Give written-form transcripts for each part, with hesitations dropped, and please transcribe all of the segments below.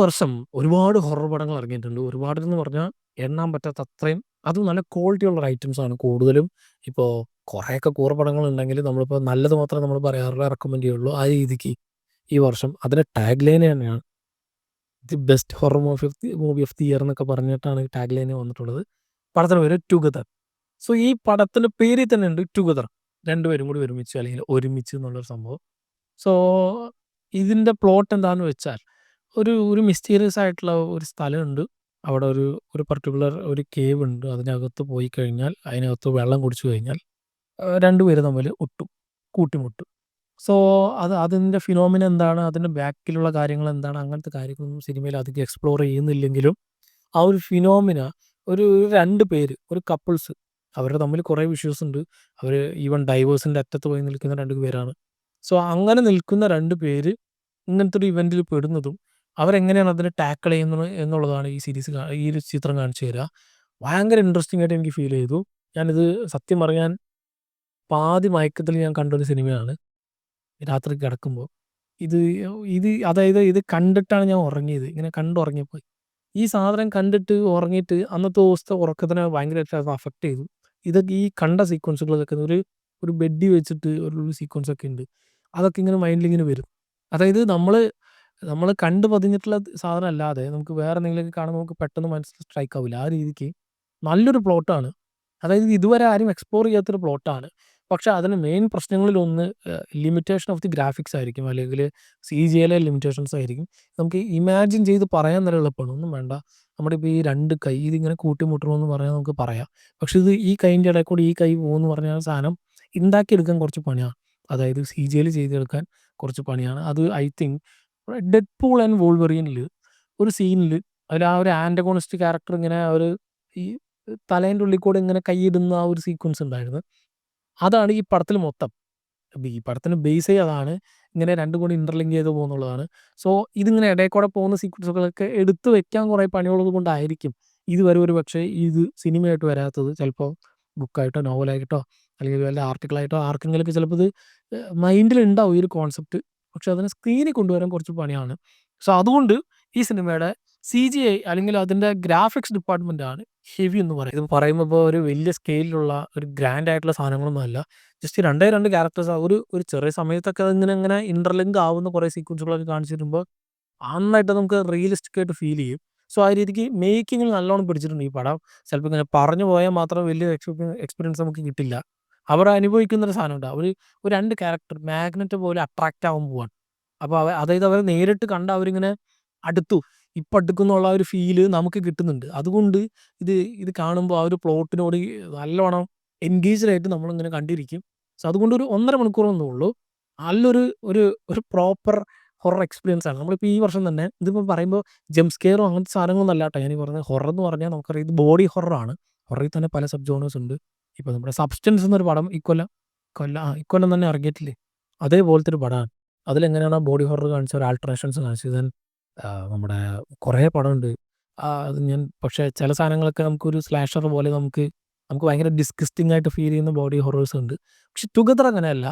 വർഷം ഒരുപാട് ഹൊറർ പടങ്ങൾ ഇറങ്ങിയിട്ടുണ്ട്. ഒരുപാടെന്ന് പറഞ്ഞാൽ എണ്ണാൻ പറ്റാത്ത അത്രയും അതും നല്ല ക്വാളിറ്റിയുള്ള ഐറ്റംസാണ് കൂടുതലും. ഇപ്പോൾ കുറേയൊക്കെ കൂറ പടങ്ങളുണ്ടെങ്കിൽ നമ്മളിപ്പോൾ നല്ലത് മാത്രമേ നമ്മൾ പറയാറുള്ളൂ, റെക്കമെൻഡ് ചെയ്യുള്ളൂ. ആ രീതിക്ക് ഈ വർഷം അതിൻ്റെ ടാഗ് ലൈൻ തന്നെയാണ് the best horror movie of the year എന്നൊക്കെ പറഞ്ഞിട്ടാണ് ടാഗ് ലൈൻ വന്നിട്ടുള്ളത്. പടത്തിന് പേര് ടുഗദർ. സോ ഈ പടത്തിൻ്റെ പേരിൽ തന്നെ ഉണ്ട് ടുഗദർ. രണ്ടുപേരും കൂടി ഒരുമിച്ച് അല്ലെങ്കിൽ ഒരുമിച്ച് എന്നുള്ളൊരു സംഭവം. സോ ഇതിൻ്റെ പ്ലോട്ട് എന്താണെന്ന് വെച്ചാൽ ഒരു ഒരു മിസ്റ്റീരിയസ് ആയിട്ടുള്ള ഒരു സ്ഥലമുണ്ട്. അവിടെ ഒരു ഒരു പർട്ടിക്കുലർ ഒരു കേവ് ഉണ്ട്. അതിനകത്ത് പോയി കഴിഞ്ഞാൽ അതിനകത്ത് വെള്ളം കുടിച്ചു കഴിഞ്ഞാൽ 2 പേര് തമ്മിൽ കൂട്ടിമുട്ടും. സോ അതിൻ്റെ ഫിനോമിന എന്താണ്, അതിൻ്റെ ബാക്കിലുള്ള കാര്യങ്ങൾ എന്താണ്, അങ്ങനത്തെ കാര്യങ്ങളൊന്നും സിനിമയിൽ അധികം എക്സ്പ്ലോർ ചെയ്യുന്നില്ലെങ്കിലും ആ ഒരു ഫിനോമിന ഒരു 2 പേര്, ഒരു കപ്പിൾസ് അവര് തമ്മിൽ കുറേ ഇഷ്യൂസ് ഉണ്ട്. അവര് ഈവൻ ഡൈവേഴ്സിൻ്റെ അറ്റത്ത് പോയി നിൽക്കുന്ന 2 പേരാണ്. സോ അങ്ങനെ നിൽക്കുന്ന 2 പേര് ഇങ്ങനത്തെ ഒരു ഇവന്റിൽ പെടുന്നതും അവരെങ്ങനെയാണ് അതിനെ ടാക്കിൾ ചെയ്യുന്നത് എന്നുള്ളതാണ് ഈ ഒരു ചിത്രം കാണിച്ചു തരിക. ഭയങ്കര ഇൻട്രസ്റ്റിംഗ് ആയിട്ട് എനിക്ക് ഫീൽ ചെയ്തു. ഞാനിത് സത്യം പറയാൻ പാതി മയക്കത്തിൽ ഞാൻ കണ്ടൊരു സിനിമയാണ് രാത്രി കിടക്കുമ്പോൾ. ഇത് അതായത് ഇത് കണ്ടിട്ടാണ് ഞാൻ ഉറങ്ങിയത്. ഇങ്ങനെ കണ്ടുറങ്ങിപ്പോയി. ഈ സാധനം കണ്ടിട്ട് ഉറങ്ങിയിട്ട് അന്നത്തെ ദിവസത്തെ ഉറക്കത്തിനെ ഭയങ്കരമായിട്ട് അത് അഫക്റ്റ് ചെയ്തു. ഇതൊക്കെ ഈ കണ്ട സീക്വൻസുകളൊക്കെ ഒരു ഒരു ബെഡി വെച്ചിട്ട് ഒരു സീക്വൻസ് ഒക്കെ ഉണ്ട്. അതൊക്കെ ഇങ്ങനെ മൈൻഡിലിങ്ങനെ വരും. അതായത് നമ്മൾ കണ്ട് പതിഞ്ഞിട്ടുള്ള സാധനം അല്ലാതെ നമുക്ക് വേറെ എന്തെങ്കിലുമൊക്കെ കാണുമ്പോൾ നമുക്ക് പെട്ടെന്ന് മനസ്സിൽ സ്ട്രൈക്ക് ആവില്ല. ആ രീതിക്ക് നല്ലൊരു പ്ലോട്ടാണ്. അതായത് ഇതുവരെ ആരും എക്സ്പ്ലോർ ചെയ്യാത്തൊരു പ്ലോട്ടാണ്. പക്ഷെ അതിന് മെയിൻ പ്രശ്നങ്ങളിലൊന്ന് ലിമിറ്റേഷൻ ഓഫ് ദി ഗ്രാഫിക്സ് ആയിരിക്കും, അല്ലെങ്കിൽ CGIയിലെ ലിമിറ്റേഷൻസ് ആയിരിക്കും. നമുക്ക് ഇമാജിൻ ചെയ്ത് പറയാൻ നല്ല എളുപ്പമാണ്. ഒന്നും വേണ്ട. നമ്മുടെ ഇപ്പോൾ ഈ 2 കൈ ഇതിങ്ങനെ കൂട്ടിമുട്ടണമെന്ന് പറഞ്ഞാൽ നമുക്ക് പറയാം. പക്ഷെ ഇത് ഈ കൈയിൻ്റെ ഇടയിൽ കൂടി ഈ കൈ പോകുമെന്ന് പറഞ്ഞാൽ സാധനം ഉണ്ടാക്കിയെടുക്കാൻ കുറച്ച് പണിയാണ്. അതായത് CGIയിൽ ചെയ്തെടുക്കാൻ കുറച്ച് പണിയാണ്. അത് ഐ തിങ്ക് ഡെഡ്പൂൾ ആൻഡ് വോൾവെറിനിൽ ഒരു സീനിൽ അതിൽ ആ ഒരു ആൻറ്റഗോണിസ്റ്റ് ക്യാരക്ടർ ഇങ്ങനെ ഒരു ഈ തലേൻ്റെ ഉള്ളിൽ കൂടെ ഇങ്ങനെ കൈയിടുന്ന ആ ഒരു സീക്വൻസ് ഉണ്ടായിരുന്നു. അതാണ് ഈ പടത്തിൽ മൊത്തം. അപ്പൊ ഈ പടത്തിന് ബേസ് അതാണ്. ഇങ്ങനെ 2 കൂടി ഇന്റർലിങ്ക് ചെയ്ത് പോകുന്നുള്ളതാണ്. സോ ഇതിങ്ങനെ ഇടയിൽ കൂടെ പോകുന്ന സീക്വൻസുകളൊക്കെ എടുത്ത് വെക്കാൻ കുറേ പണിയുള്ളത് കൊണ്ടായിരിക്കും ഇതുവരെ ഒരു പക്ഷേ ഇത് സിനിമയായിട്ട് വരാത്തത്. ചിലപ്പോൾ ബുക്കായിട്ടോ നോവലായിട്ടോ അല്ലെങ്കിൽ വല്ല ആർട്ടിക്കിളായിട്ടോ ആർക്കെങ്കിലുമൊക്കെ ചിലപ്പോൾ ഇത് മൈൻഡിലുണ്ടാവും ഈ ഒരു കോൺസെപ്റ്റ്. പക്ഷെ അതിനെ സ്ക്രീനിൽ കൊണ്ടുവരാൻ കുറച്ച് പണിയാണ്. സോ അതുകൊണ്ട് ഈ സിനിമയുടെ CGI അല്ലെങ്കിൽ അതിൻ്റെ ഗ്രാഫിക്സ് ഡിപ്പാർട്ട്മെൻറ്റാണ് ഹെവി എന്ന് പറയും. ഇത് പറയുമ്പോൾ ഇപ്പോൾ ഒരു വലിയ സ്കെയിലിലുള്ള ഒരു ഗ്രാൻഡ് ആയിട്ടുള്ള സാധനങ്ങളൊന്നും അല്ല. ജസ്റ്റ് 2 ക്യാരക്ടേഴ്സ് ഒരു ഒരു ചെറിയ സമയത്തൊക്കെ അതിങ്ങനെ ഇന്റർലിങ്ക് ആവുന്ന കുറേ സീക്വൻസുകളൊക്കെ കാണിച്ചു തരുമ്പോൾ നന്നായിട്ട് നമുക്ക് റിയലിസ്റ്റിക് ആയിട്ട് ഫീൽ ചെയ്യും. സോ ആ രീതിക്ക് മേക്കിങ്ങിൽ നല്ലോണം പിടിച്ചിട്ടുണ്ട് ഈ പടം. ചിലപ്പോൾ ഇങ്ങനെ പറഞ്ഞു പോയാൽ മാത്രം വലിയ എക്സ്പീരിയൻസ് നമുക്ക് കിട്ടില്ല. അവർ അനുഭവിക്കുന്നൊരു സാധനമുണ്ട്. ഒരു 2 ക്യാരക്ടർ മാഗ്നറ്റ് പോലെ അട്രാക്റ്റ് ആവാൻ പോവാണ്. അപ്പോൾ അതായത് അവരെ നേരിട്ട് കണ്ട് അവരിങ്ങനെ അടുത്തു. ഇപ്പം അടുക്കുന്നുള്ള ഒരു ഫീല് നമുക്ക് കിട്ടുന്നുണ്ട്. അതുകൊണ്ട് ഇത് ഇത് കാണുമ്പോൾ ആ ഒരു പ്ലോട്ടിനോട് നല്ലോണം എൻഗേജ്ഡ് ആയിട്ട് നമ്മളിങ്ങനെ കണ്ടിരിക്കും. സോ അതുകൊണ്ട് ഒരു 1.5 മണിക്കൂറൊന്നും ഉള്ളൂ. നല്ലൊരു ഒരു ഒരു പ്രോപ്പർ ഹൊറർ എക്സ്പീരിയൻസ് ആണ്. നമ്മളിപ്പോൾ ഈ വർഷം തന്നെ ഇതിപ്പോൾ പറയുമ്പോൾ ജംപ് സ്കെയറോ അങ്ങനത്തെ സാധനങ്ങളൊന്നും അല്ല കേട്ടോ ഞാനീ പറഞ്ഞത്. ഹൊറർ എന്ന് പറഞ്ഞാൽ നമുക്കറിയാം ഇത് ബോഡി ഹൊററാണ്. ഹൊററിൽ തന്നെ പല സബ് ജോണേഴ്സ് ഉണ്ട്. ഇപ്പോൾ നമ്മുടെ സബ്സ്റ്റൻസ് എന്നൊരു പടം ഇക്കൊല്ലം തന്നെ ഇറങ്ങിയിട്ടില്ലേ? അതേപോലത്തെ ഒരു പടമാണ്. അതിലെങ്ങനെയാണ് ബോഡി ഹൊറർ കാണിച്ചത്, ഒരു ആൾട്ടറേഷൻസ് കാണിച്ചത്. നമ്മുടെ കുറേ പടമുണ്ട്. അത് ഞാൻ പക്ഷേ ചില സാധനങ്ങളൊക്കെ നമുക്കൊരു സ്ലാഷർ പോലെ നമുക്ക് ഭയങ്കര ഡിസ്ഗസ്റ്റിംഗ് ആയിട്ട് ഫീൽ ചെയ്യുന്ന ബോഡി ഹൊറേഴ്സ് ഉണ്ട്. പക്ഷെ ടുഗദർ അങ്ങനെയല്ല.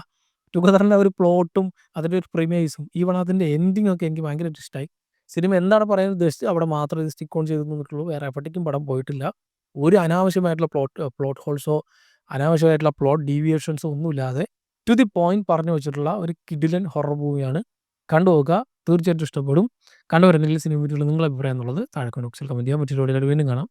ടുഗദറിൻ്റെ ഒരു പ്ലോട്ടും അതിൻ്റെ ഒരു പ്രിമൈസും ഈവൺ അതിൻ്റെ എൻഡിങ് ഒക്കെ എനിക്ക് ഭയങ്കരമായിട്ട് ഇഷ്ടമായി. സിനിമ എന്താണ് പറയാൻ ഉദ്ദേശിച്ചത് അവിടെ മാത്രമേ ഇത് സ്റ്റിക്ക് ഓൺ ചെയ്ത് നിന്നിട്ടുള്ളൂ. വേറെ എവിടേക്കും പടം പോയിട്ടില്ല. ഒരു അനാവശ്യമായിട്ടുള്ള പ്ലോട്ട് ഹോൾസോ അനാവശ്യമായിട്ടുള്ള പ്ലോട്ട് ഡീവിയേഷൻസോ ഒന്നുമില്ലാതെ ടു ദി പോയിന്റ് പറഞ്ഞു വെച്ചിട്ടുള്ള ഒരു കിഡിലൻ ഹൊറർ മൂവിയാണ്. കണ്ടുനോക്കുക. തീർച്ചയായിട്ടും ഇഷ്ടപ്പെടും. കണ്ടവരെന്തെങ്കിലും സിനിമ പറ്റിയുള്ള നിങ്ങളുടെ അഭിപ്രായം എന്നുള്ളത് താഴെ കമന്റ് ബോക്സിൽ കമന്റ് ചെയ്യാൻ. മറ്റൊരു വീഡിയോയിൽ വീണ്ടും കാണാം.